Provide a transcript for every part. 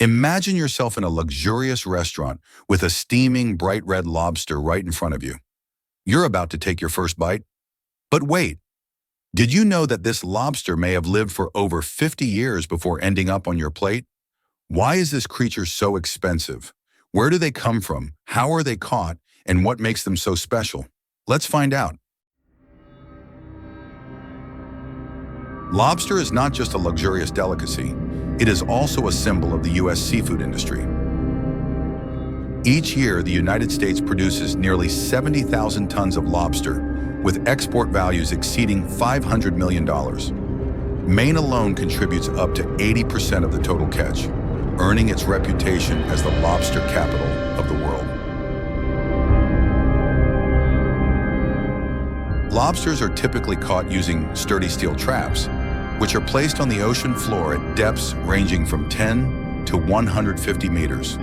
Imagine yourself in a luxurious restaurant with a steaming, bright red lobster right in front of you. You're about to take your first bite. But wait, did you know that this lobster may have lived for over 50 years before ending up on your plate? Why is this creature so expensive? Where do they come from? How are they caught? And what makes them so special? Let's find out. Lobster is not just a luxurious delicacy. It is also a symbol of the U.S. seafood industry. Each year, the United States produces nearly 70,000 tons of lobster, with export values exceeding $500 million. Maine alone contributes up to 80% of the total catch, earning its reputation as the lobster capital of the world. Lobsters are typically caught using sturdy steel traps, which are placed on the ocean floor at depths ranging from 10 to 150 meters.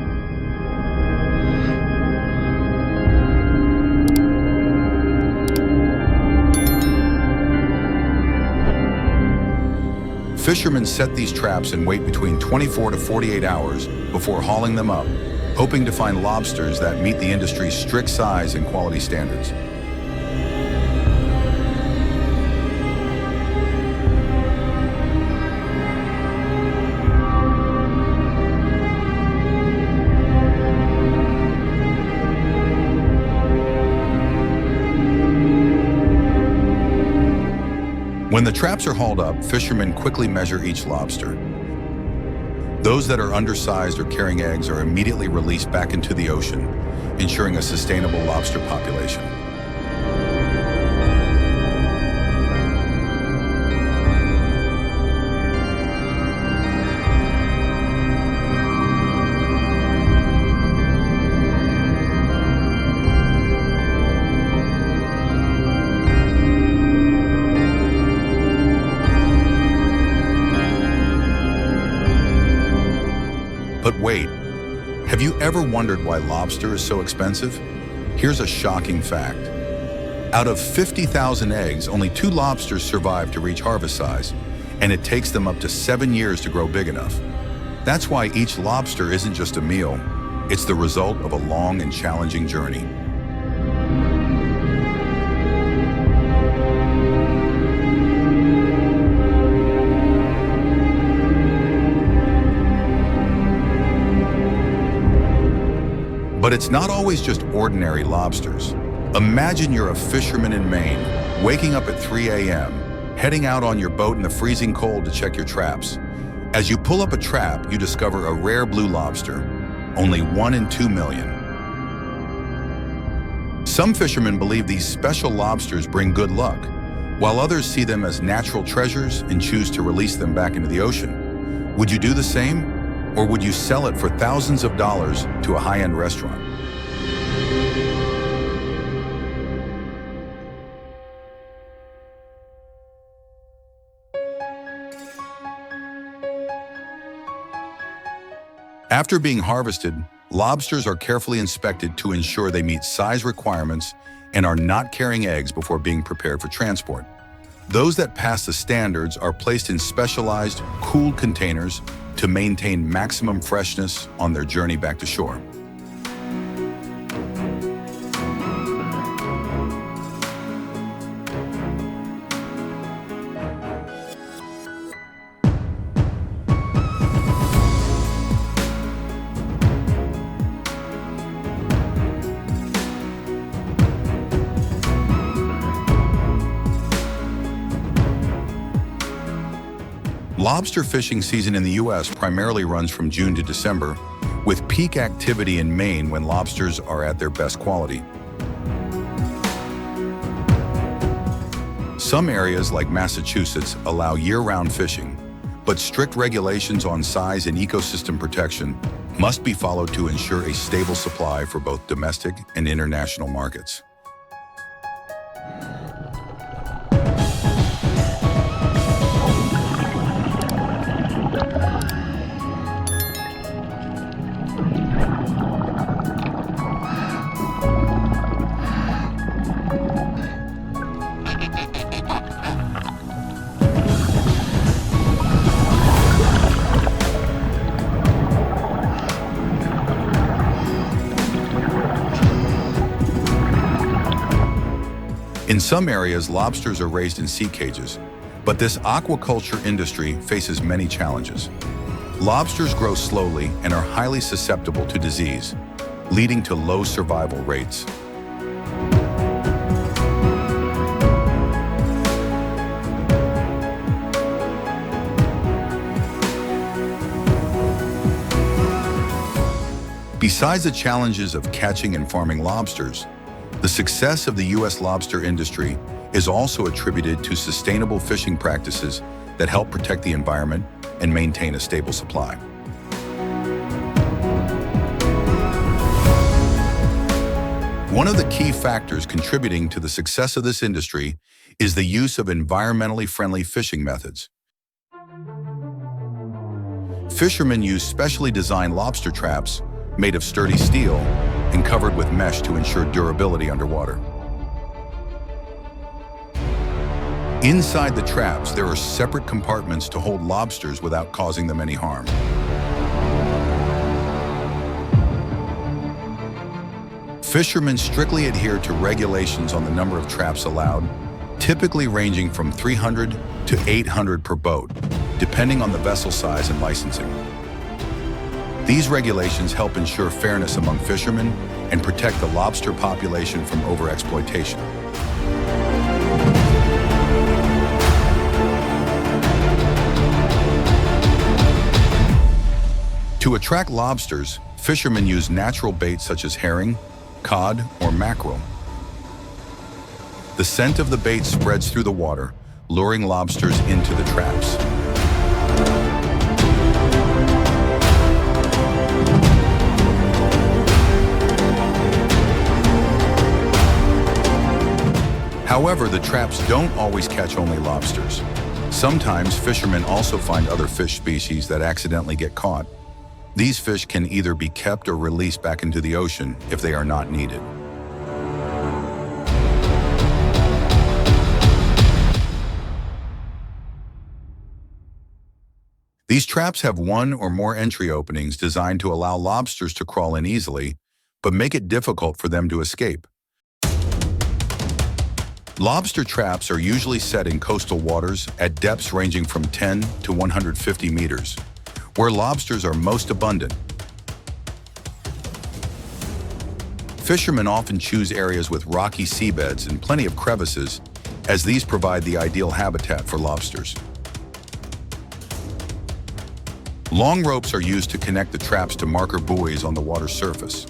Fishermen set these traps and wait between 24 to 48 hours before hauling them up, hoping to find lobsters that meet the industry's strict size and quality standards. When the traps are hauled up, fishermen quickly measure each lobster. Those that are undersized or carrying eggs are immediately released back into the ocean, ensuring a sustainable lobster population. But wait, have you ever wondered why lobster is so expensive? Here's a shocking fact. Out of 50,000 eggs, only 2 lobsters survive to reach harvest size, and it takes them up to 7 years to grow big enough. That's why each lobster isn't just a meal, it's the result of a long and challenging journey. But it's not always just ordinary lobsters. Imagine you're a fisherman in Maine, waking up at 3 a.m., heading out on your boat in the freezing cold to check your traps. As you pull up a trap, you discover a rare blue lobster, only 1 in 2 million. Some fishermen believe these special lobsters bring good luck, while others see them as natural treasures and choose to release them back into the ocean. Would you do the same? Or would you sell it for thousands of dollars to a high-end restaurant? After being harvested, lobsters are carefully inspected to ensure they meet size requirements and are not carrying eggs before being prepared for transport. Those that pass the standards are placed in specialized, cooled containers to maintain maximum freshness on their journey back to shore. Lobster fishing season in the U.S. primarily runs from June to December, with peak activity in Maine when lobsters are at their best quality. Some areas, like Massachusetts, allow year-round fishing, but strict regulations on size and ecosystem protection must be followed to ensure a stable supply for both domestic and international markets. In some areas, lobsters are raised in sea cages, but this aquaculture industry faces many challenges. Lobsters grow slowly and are highly susceptible to disease, leading to low survival rates. Besides the challenges of catching and farming lobsters, the success of the U.S. lobster industry is also attributed to sustainable fishing practices that help protect the environment and maintain a stable supply. One of the key factors contributing to the success of this industry is the use of environmentally friendly fishing methods. Fishermen use specially designed lobster traps made of sturdy steel and covered with mesh to ensure durability underwater. Inside the traps, there are separate compartments to hold lobsters without causing them any harm. Fishermen strictly adhere to regulations on the number of traps allowed, typically ranging from 300 to 800 per boat, depending on the vessel size and licensing. These regulations help ensure fairness among fishermen and protect the lobster population from overexploitation. To attract lobsters, fishermen use natural baits such as herring, cod, or mackerel. The scent of the bait spreads through the water, luring lobsters into the traps. However, the traps don't always catch only lobsters. Sometimes fishermen also find other fish species that accidentally get caught. These fish can either be kept or released back into the ocean if they are not needed. These traps have one or more entry openings designed to allow lobsters to crawl in easily, but make it difficult for them to escape. Lobster traps are usually set in coastal waters at depths ranging from 10 to 150 meters, where lobsters are most abundant. Fishermen often choose areas with rocky seabeds and plenty of crevices, as these provide the ideal habitat for lobsters. Long ropes are used to connect the traps to marker buoys on the water's surface.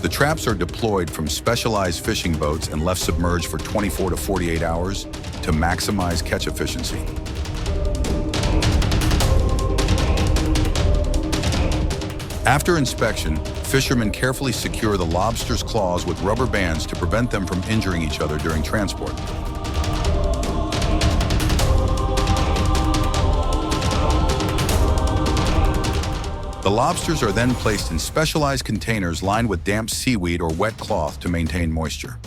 The traps are deployed from specialized fishing boats and left submerged for 24 to 48 hours to maximize catch efficiency. After inspection, fishermen carefully secure the lobster's claws with rubber bands to prevent them from injuring each other during transport. The lobsters are then placed in specialized containers lined with damp seaweed or wet cloth to maintain moisture.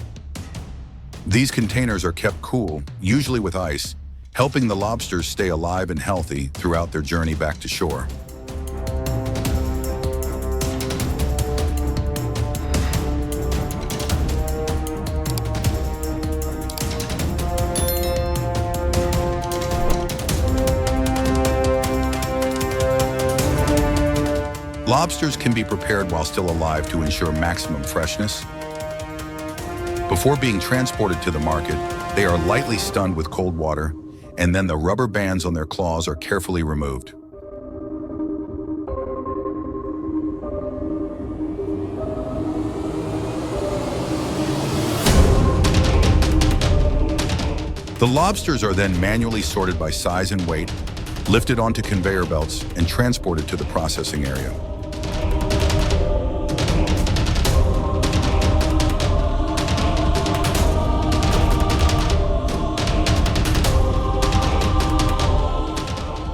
These containers are kept cool, usually with ice, helping the lobsters stay alive and healthy throughout their journey back to shore. Lobsters can be prepared while still alive to ensure maximum freshness. Before being transported to the market, they are lightly stunned with cold water, and then the rubber bands on their claws are carefully removed. The lobsters are then manually sorted by size and weight, lifted onto conveyor belts, and transported to the processing area.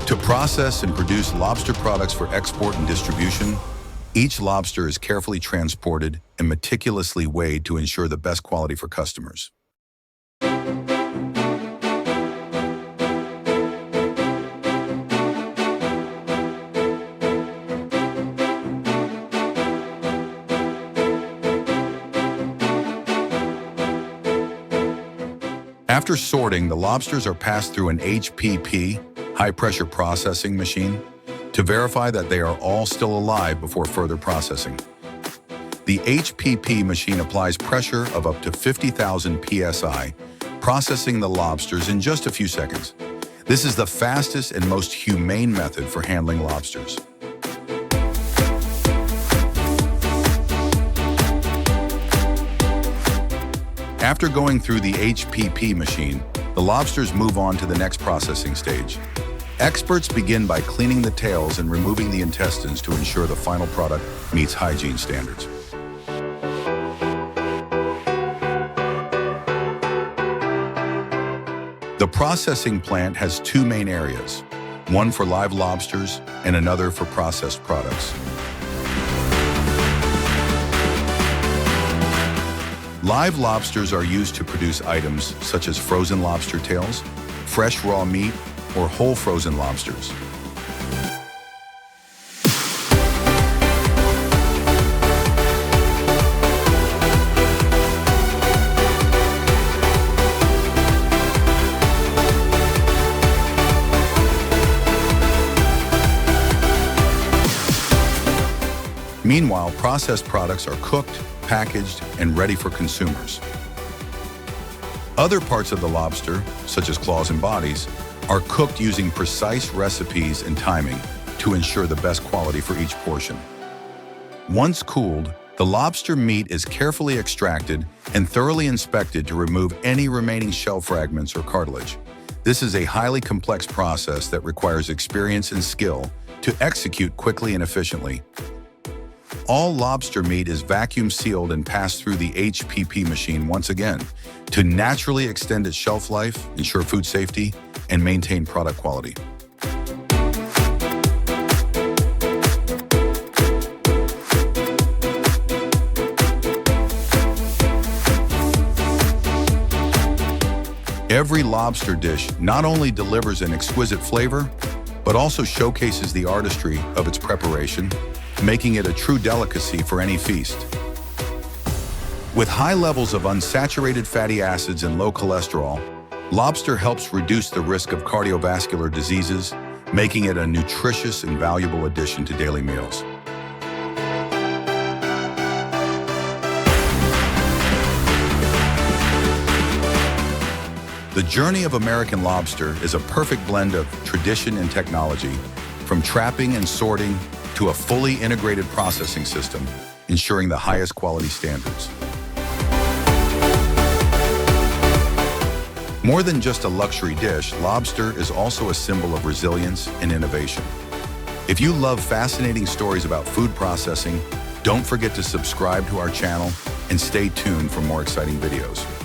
To process and produce lobster products for export and distribution, each lobster is carefully transported and meticulously weighed to ensure the best quality for customers. After sorting, the lobsters are passed through an HPP, high-pressure processing machine, to verify that they are all still alive before further processing. The HPP machine applies pressure of up to 50,000 psi, processing the lobsters in just a few seconds. This is the fastest and most humane method for handling lobsters. After going through the HPP machine, the lobsters move on to the next processing stage. Experts begin by cleaning the tails and removing the intestines to ensure the final product meets hygiene standards. The processing plant has two main areas, one for live lobsters and another for processed products. Live lobsters are used to produce items such as frozen lobster tails, fresh raw meat, or whole frozen lobsters. Meanwhile, processed products are cooked, packaged, and ready for consumers. Other parts of the lobster, such as claws and bodies, are cooked using precise recipes and timing to ensure the best quality for each portion. Once cooled, the lobster meat is carefully extracted and thoroughly inspected to remove any remaining shell fragments or cartilage. This is a highly complex process that requires experience and skill to execute quickly and efficiently. All lobster meat is vacuum sealed and passed through the HPP machine once again to naturally extend its shelf life, ensure food safety, and maintain product quality. Every lobster dish not only delivers an exquisite flavor, but also showcases the artistry of its preparation, making it a true delicacy for any feast. With high levels of unsaturated fatty acids and low cholesterol, lobster helps reduce the risk of cardiovascular diseases, making it a nutritious and valuable addition to daily meals. The journey of American lobster is a perfect blend of tradition and technology, from trapping and sorting to a fully integrated processing system, ensuring the highest quality standards. More than just a luxury dish, lobster is also a symbol of resilience and innovation. If you love fascinating stories about food processing, don't forget to subscribe to our channel and stay tuned for more exciting videos.